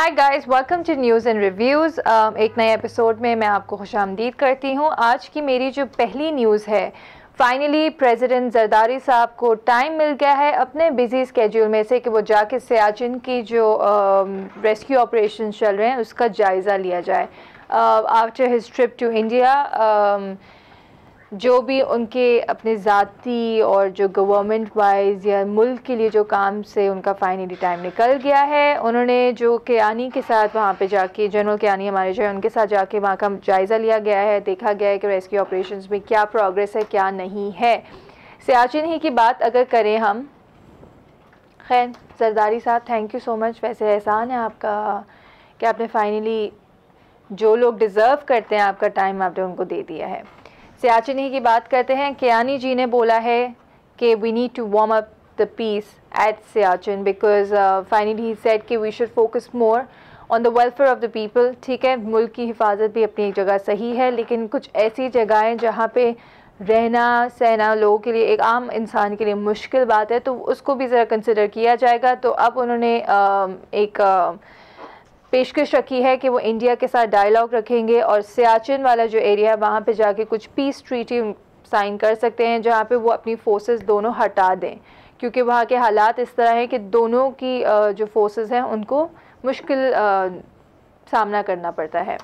Hi guys, welcome to news and reviews. एक नए episode में मैं आपको खुशामदीद करती हूँ। आज की मेरी जो पहली न्यूज़ है, फाइनली प्रेसिडेंट जरदारी साहब को टाइम मिल गया है अपने बिजी स्केड्यूल में से कि वो जाके सियाचिन की जो रेस्क्यू ऑपरेशन चल रहे हैं उसका जायज़ा लिया जाए। After his trip to India, जो भी उनके अपने ज़ाती और जो गवर्नमेंट वाइज या मुल्क के लिए जो काम से उनका फाइनली टाइम निकल गया है, उन्होंने जो कियानी के साथ वहाँ पे जाके, जनरल कियानी हमारे जो है उनके साथ जाके वहाँ का जायज़ा लिया गया है। देखा गया है कि रेस्क्यू ऑपरेशंस में क्या प्रोग्रेस है, क्या नहीं है। सियाचिन ही की बात अगर करें हम, खैर जरदारी साहब थैंक यू सो मच। वैसे एहसान है आपका कि आपने फाइनली जो लोग डिज़र्व करते हैं आपका टाइम आपने उनको दे दिया है। सियाचिन ही की बात करते हैं। कियानी जी ने बोला है कि we need to warm up the peace at Siachen because finally he said कि we should focus more on the welfare of the people. ठीक है, मुल्क की हिफाजत भी अपनी एक जगह सही है, लेकिन कुछ ऐसी जगहें जहाँ पे रहना सहना लोगों के लिए, एक आम इंसान के लिए मुश्किल बात है, तो उसको भी ज़रा कंसिडर किया जाएगा। तो अब उन्होंने एक पेशकश रखी है कि वो इंडिया के साथ डायलॉग रखेंगे और सियाचिन वाला जो एरिया है वहाँ पे जाके कुछ पीस ट्रीटी साइन कर सकते हैं, जहाँ पे वो अपनी फोर्सेस दोनों हटा दें, क्योंकि वहाँ के हालात इस तरह हैं कि दोनों की जो फोर्सेस हैं उनको मुश्किल सामना करना पड़ता है।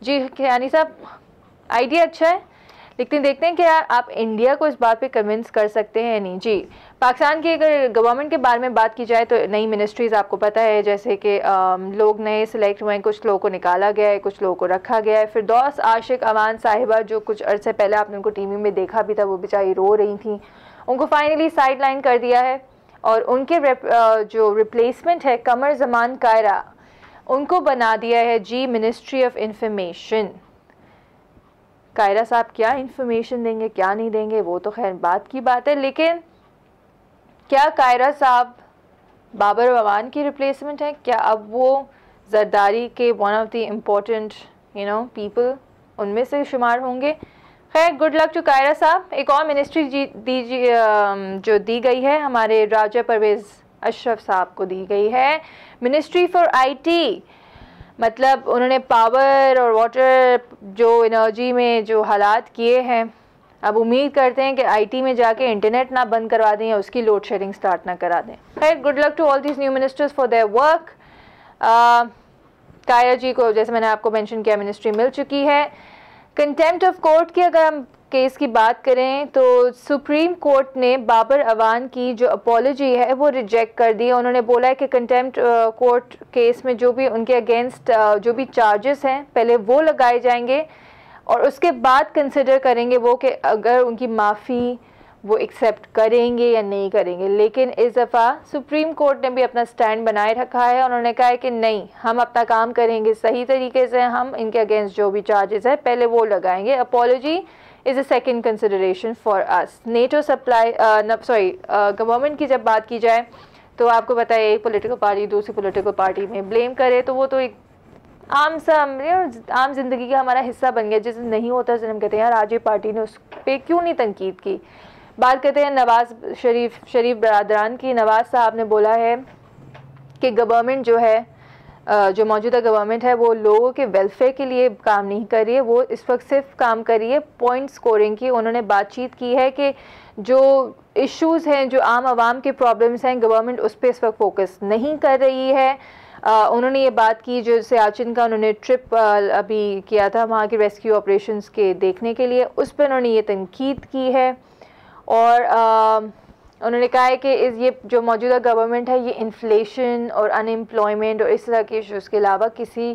जी कियानी साहब, आइडिया अच्छा है, लेकिन देखते हैं कि आप इंडिया को इस बात पे कन्विंस कर सकते हैं या नहीं। जी, पाकिस्तान की अगर गवर्नमेंट के बारे में बात की जाए तो नई मिनिस्ट्रीज़ आपको पता है, जैसे कि लोग नए सिलेक्ट हुए हैं, कुछ लोगों को निकाला गया है, कुछ लोगों को रखा गया है। फिरदौस आशिक अमान साहिबा, जो कुछ अरसे पहले आपने उनको टीवी में देखा भी था, वो बेचारी रो रही थी, उनको फाइनली साइड लाइन कर दिया है और उनके जो रिप्लेसमेंट है कमर जमान कायरा, उनको बना दिया है जी मिनिस्ट्री ऑफ इंफॉर्मेशन। कायरा साहब क्या इंफॉर्मेशन देंगे क्या नहीं देंगे वो तो खैर बात की बात है, लेकिन क्या कायरा साहब बाबर अवान की रिप्लेसमेंट है? क्या अब वो जरदारी के one of the important people उनमें से शुमार होंगे? खैर गुड लक टू कायरा साहब। एक और मिनिस्ट्री जो दी गई है हमारे राजा परवेज़ अशरफ साहब को दी गई है, मिनिस्ट्री फॉर आईटी। मतलब उन्होंने पावर और वाटर जो एनर्जी में जो हालात किए हैं, अब उम्मीद करते हैं कि आईटी में जाके इंटरनेट ना बंद करवा दें या उसकी लोड शेडिंग स्टार्ट ना करा दें। खैर good luck to all these new ministers for their work. Kaira ji को जैसे मैंने आपको मेंशन किया मिनिस्ट्री मिल चुकी है। कंटेम्प्ट ऑफ कोर्ट की अगर हम केस की बात करें तो सुप्रीम कोर्ट ने बाबर अवान की जो अपॉलॉजी है वो रिजेक्ट कर दी। उन्होंने बोला है कि कंटेम्प्ट कोर्ट केस में जो भी उनके अगेंस्ट जो भी चार्जेस हैं पहले वो लगाए जाएंगे और उसके बाद कंसिडर करेंगे वो कि अगर उनकी माफ़ी वो एक्सेप्ट करेंगे या नहीं करेंगे। लेकिन इस दफ़ा सुप्रीम कोर्ट ने भी अपना स्टैंड बनाए रखा है। उन्होंने कहा है कि नहीं, हम अपना काम करेंगे सही तरीके से, हम इनके अगेंस्ट जो भी चार्जेस है पहले वो लगाएंगे। Apology is a second consideration for us. NATO supply government की जब बात की जाए तो आपको पता है एक पोलिटिकल पार्टी दूसरी पोलिटिकल पार्टी में ब्लेम करे तो वो तो एक आम जिंदगी का हमारा हिस्सा बन गया। जिस नहीं होता जिसे हम कहते हैं यार आज ये पार्टी ने उस पर क्यों नहीं तनकीद की। बात करते हैं नवाज शरीफ बरादरान की। नवाज साहब ने बोला है कि गवर्नमेंट जो है जो मौजूदा गवर्नमेंट है वो लोगों के वेलफेयर के लिए काम नहीं कर रही है, वो इस वक्त सिर्फ काम कर रही है पॉइंट स्कोरिंग की। उन्होंने बातचीत की है कि जो इश्यूज़ हैं, जो आम आवाम के प्रॉब्लम्स हैं, गवर्नमेंट उस पर इस वक्त फोकस नहीं कर रही है। उन्होंने ये बात की जो सियाचिन का उन्होंने ट्रिप अभी किया था वहाँ के रेस्क्यू ऑपरेशंस के देखने के लिए, उस पर उन्होंने ये तनकीद की है और उन्होंने कहा है कि ये जो मौजूदा गवर्नमेंट है ये इन्फ्लेशन और अनएम्प्लॉयमेंट और इस तरह के इशूज़ के अलावा किसी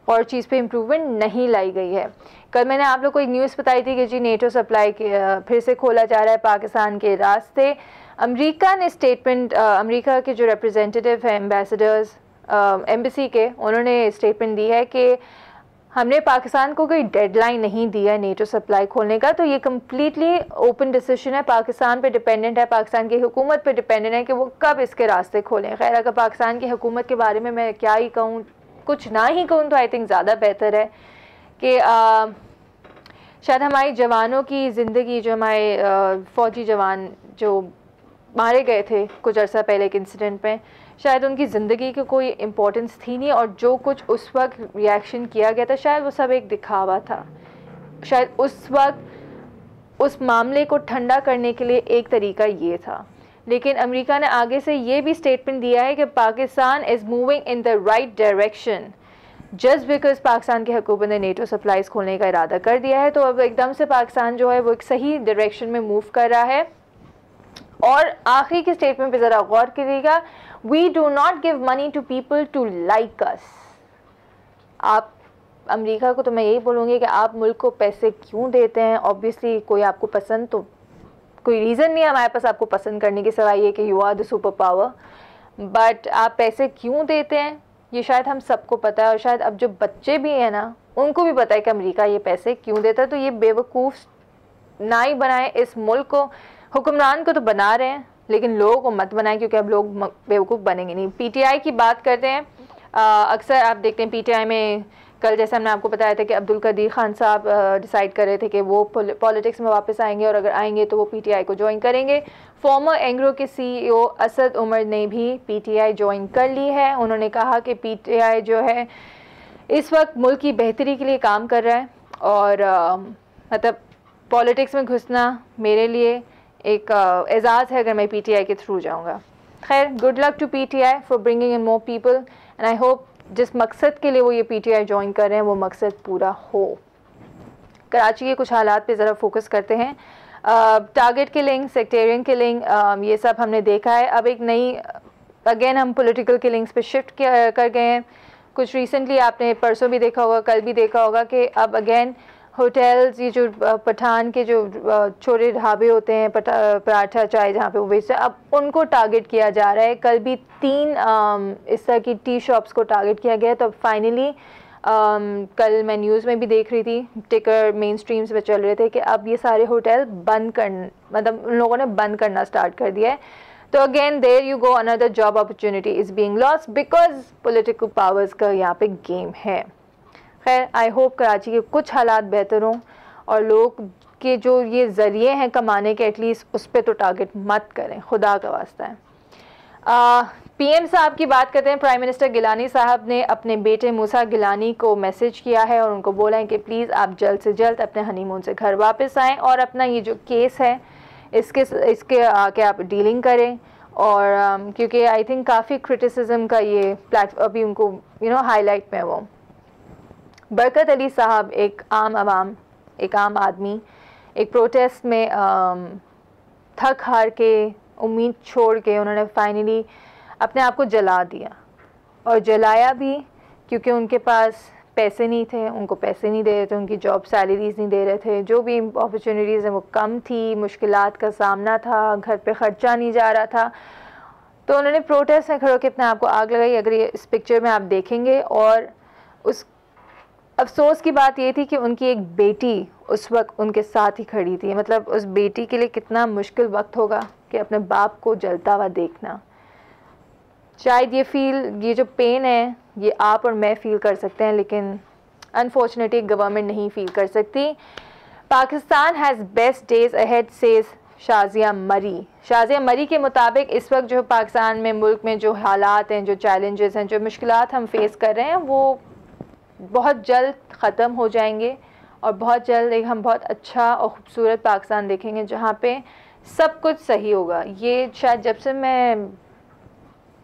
और चीज़ पे इम्प्रूवमेंट नहीं लाई गई है। कल मैंने आप लोग को एक न्यूज़ बताई थी कि जी नेटो सप्लाई फिर से खोला जा रहा है पाकिस्तान के रास्ते। अमेरिका ने स्टेटमेंट, अमेरिका के जो रिप्रेजेंटेटिव हैं एम्बेसडर्स एम्बेसी के, उन्होंने स्टेटमेंट दी है कि हमने पाकिस्तान को कोई डेडलाइन नहीं दिया है नेटो सप्लाई खोलने का, तो ये कम्प्लीटली ओपन डिसीजन है, पाकिस्तान पे डिपेंडेंट है, पाकिस्तान की हुकूमत पे डिपेंडेंट है कि वो कब इसके रास्ते खोलें। खैर अगर पाकिस्तान की हुकूमत के बारे में मैं क्या ही कहूँ, कुछ ना ही कहूँ तो आई थिंक ज़्यादा बेहतर है कि शायद हमारे जवानों की ज़िंदगी, जो हमारे फ़ौजी जवान जो मारे गए थे कुछ अर्सा पहले एक इंसिडेंट में, शायद उनकी ज़िंदगी की कोई इम्पोर्टेंस थी नहीं, और जो कुछ उस वक्त रिएक्शन किया गया था शायद वो सब एक दिखावा था। शायद उस वक्त उस मामले को ठंडा करने के लिए एक तरीका ये था। लेकिन अमेरिका ने आगे से ये भी स्टेटमेंट दिया है कि Pakistan is moving in the right direction. Just because Pakistan के हुकूमत ने नेटो सप्लाईज खोलने का इरादा कर दिया है, तो अब एकदम से पाकिस्तान जो है वो एक सही डायरेक्शन में मूव कर रहा है। और आखिरी के स्टेटमेंट पे ज़रा गौर करिएगा, we do not give money to people to like us. आप अमेरिका को तो मैं यही बोलूँगी कि आप मुल्क को पैसे क्यों देते हैं? ऑब्वियसली कोई आपको पसंद, तो कोई रीज़न नहीं है हमारे पास आपको पसंद करने की सिवाय ये कि you are the super power, but आप पैसे क्यों देते हैं ये शायद हम सबको पता है। और शायद अब जो बच्चे भी हैं ना, उनको भी पता है कि अमेरिका ये पैसे क्यों देता है। तो ये बेवकूफ़ ना ही बनाए इस मुल्क को। हुक्मरान को तो बना रहे हैं, लेकिन लोगों को मत बनाएं, क्योंकि अब लोग बेवकूफ़ बनेंगे नहीं। पीटीआई की बात करते हैं, अक्सर आप देखते हैं पीटीआई में, कल जैसे हमने आपको बताया था कि अब्दुल कदीर खान साहब डिसाइड कर रहे थे कि वो पॉलिटिक्स में वापस आएंगे, और अगर आएंगे तो वो पीटीआई को ज्वाइन करेंगे। फॉर्मर एंग्रो के सीईओ असद उमर ने भी पीटीआई ज्वाइन कर ली है। उन्होंने कहा कि पीटीआई जो है इस वक्त मुल्क की बेहतरी के लिए काम कर रहा है, और मतलब पॉलिटिक्स में घुसना मेरे लिए एक एजाज़ है अगर मैं पीटीआई के थ्रू जाऊंगा। खैर, good luck to PTI for bringing in more people, and I hope जिस मकसद के लिए वो ये पीटीआई ज्वाइन कर रहे हैं वो मकसद पूरा हो। कराची के कुछ हालात पे ज़रा फोकस करते हैं। टारगेट किलिंग, सेक्टेरियन किलिंग, ये सब हमने देखा है। अब एक नई अगेन हम पॉलिटिकल किलिंग्स पे शिफ्ट कर गए हैं। कुछ रिसेंटली आपने परसों भी देखा होगा, कल भी देखा होगा कि अब अगेन होटल्स, ये जो पठान के जो छोटे ढाबे होते हैं, पराठा चाय जहाँ पे वो बेचते हैं, अब उनको टारगेट किया जा रहा है। कल भी 3 इस तरह की टी शॉप्स को टारगेट किया गया। तो फाइनली कल मैं न्यूज़ में भी देख रही थी, टिकर मेन स्ट्रीम्स पे चल रहे थे कि अब ये सारे होटल बंद मतलब उन लोगों ने बंद करना स्टार्ट कर दिया है। तो again there you go, another job opportunity is being lost because political powers का यहाँ पे गेम है। खैर, आई होप कराची के कुछ हालात बेहतर हों, और लोग के जो ये ज़रिए हैं कमाने के, एटलीस्ट उस पर तो टारगेट मत करें, खुदा का वास्ता है। पीएम साहब की बात करते हैं। प्राइम मिनिस्टर गिलानी साहब ने अपने बेटे मूसा गिलानी को मैसेज किया है और उनको बोला है कि प्लीज़ आप जल्द से जल्द अपने हनीमून से घर वापस आएँ, और अपना ये जो केस है इसके आके आप डीलिंग करें। और क्योंकि आई थिंक काफ़ी क्रिटिसिज्म का ये प्लेटफॉर्म अभी उनको हाईलाइट में वो बरकत अली साहब, एक आम आदमी, एक प्रोटेस्ट में थक हार के, उम्मीद छोड़ के उन्होंने फाइनली अपने आप को जला दिया, और जलाया भी क्योंकि उनके पास पैसे नहीं थे, उनको पैसे नहीं दे रहे थे, उनकी जॉब सैलरीज नहीं दे रहे थे, जो भी अपॉर्चुनिटीज़ हैं वो कम थी, मुश्किलात का सामना था, घर पे ख़र्चा नहीं जा रहा था। तो उन्होंने प्रोटेस्ट में खड़े होकर अपने आप को आग लगाई। अगर ये इस पिक्चर में आप देखेंगे, और उस अफसोस की बात ये थी कि उनकी एक बेटी उस वक्त उनके साथ ही खड़ी थी। मतलब उस बेटी के लिए कितना मुश्किल वक्त होगा कि अपने बाप को जलता हुआ देखना। शायद ये जो पेन है ये आप और मैं फ़ील कर सकते हैं, लेकिन अनफॉर्चुनेटली गवर्नमेंट नहीं फ़ील कर सकती। Pakistan has best days ahead says Shazia मरी। शाज़िया मरी के मुताबिक इस वक्त जो पाकिस्तान में, मुल्क में जो हालात हैं, जो चैलेंजेस हैं, जो मुश्किलात हम फेस कर रहे हैं, वो बहुत जल्द ख़त्म हो जाएंगे, और बहुत जल्द एक हम बहुत अच्छा और ख़ूबसूरत पाकिस्तान देखेंगे जहाँ पे सब कुछ सही होगा। ये शायद जब से मैं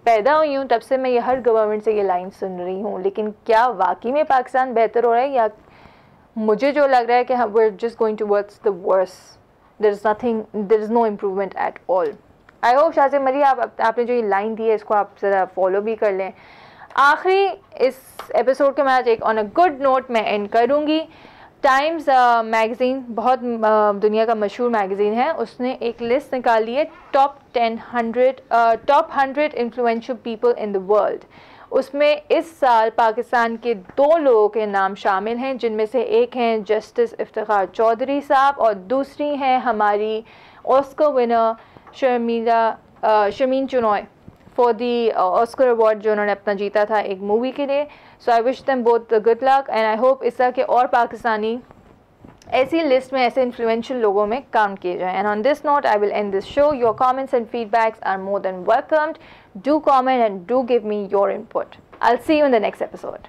पैदा हुई हूँ तब से मैं ये हर गवर्नमेंट से ये लाइन सुन रही हूँ, लेकिन क्या वाकई में पाकिस्तान बेहतर हो रहा है, या मुझे जो लग रहा है कि हम we're just going towards the worst, there is no improvement at all. I hope Shazia मरी आपने जो ये लाइन दी है इसको आप ज़रा फॉलो भी कर लें। आखिरी इस एपिसोड के मैं आज एक ऑन अ गुड नोट में एंड करूँगी। टाइम्स मैगज़ीन, बहुत दुनिया का मशहूर मैगज़ीन है, उसने एक लिस्ट निकाली है top 100 influential people in the world. उसमें इस साल पाकिस्तान के 2 लोगों के नाम शामिल हैं, जिनमें से एक हैं जस्टिस इफ्तिखार चौधरी साहब, और दूसरी हैं हमारी Oscar winner Sharmeen Chinoy for the Oscar award जो उन्होंने अपना जीता था एक मूवी के लिए। So I wish them both the good luck, and I hope इस तरह के और पाकिस्तानी ऐसी लिस्ट में ऐसे इन्फ्लुएंशियल लोगों में काउंट किए जाएं. And on this note I will end this show. Your comments and feedbacks are more than welcomed. Do comment and do give me your input. I'll see you in the next episode.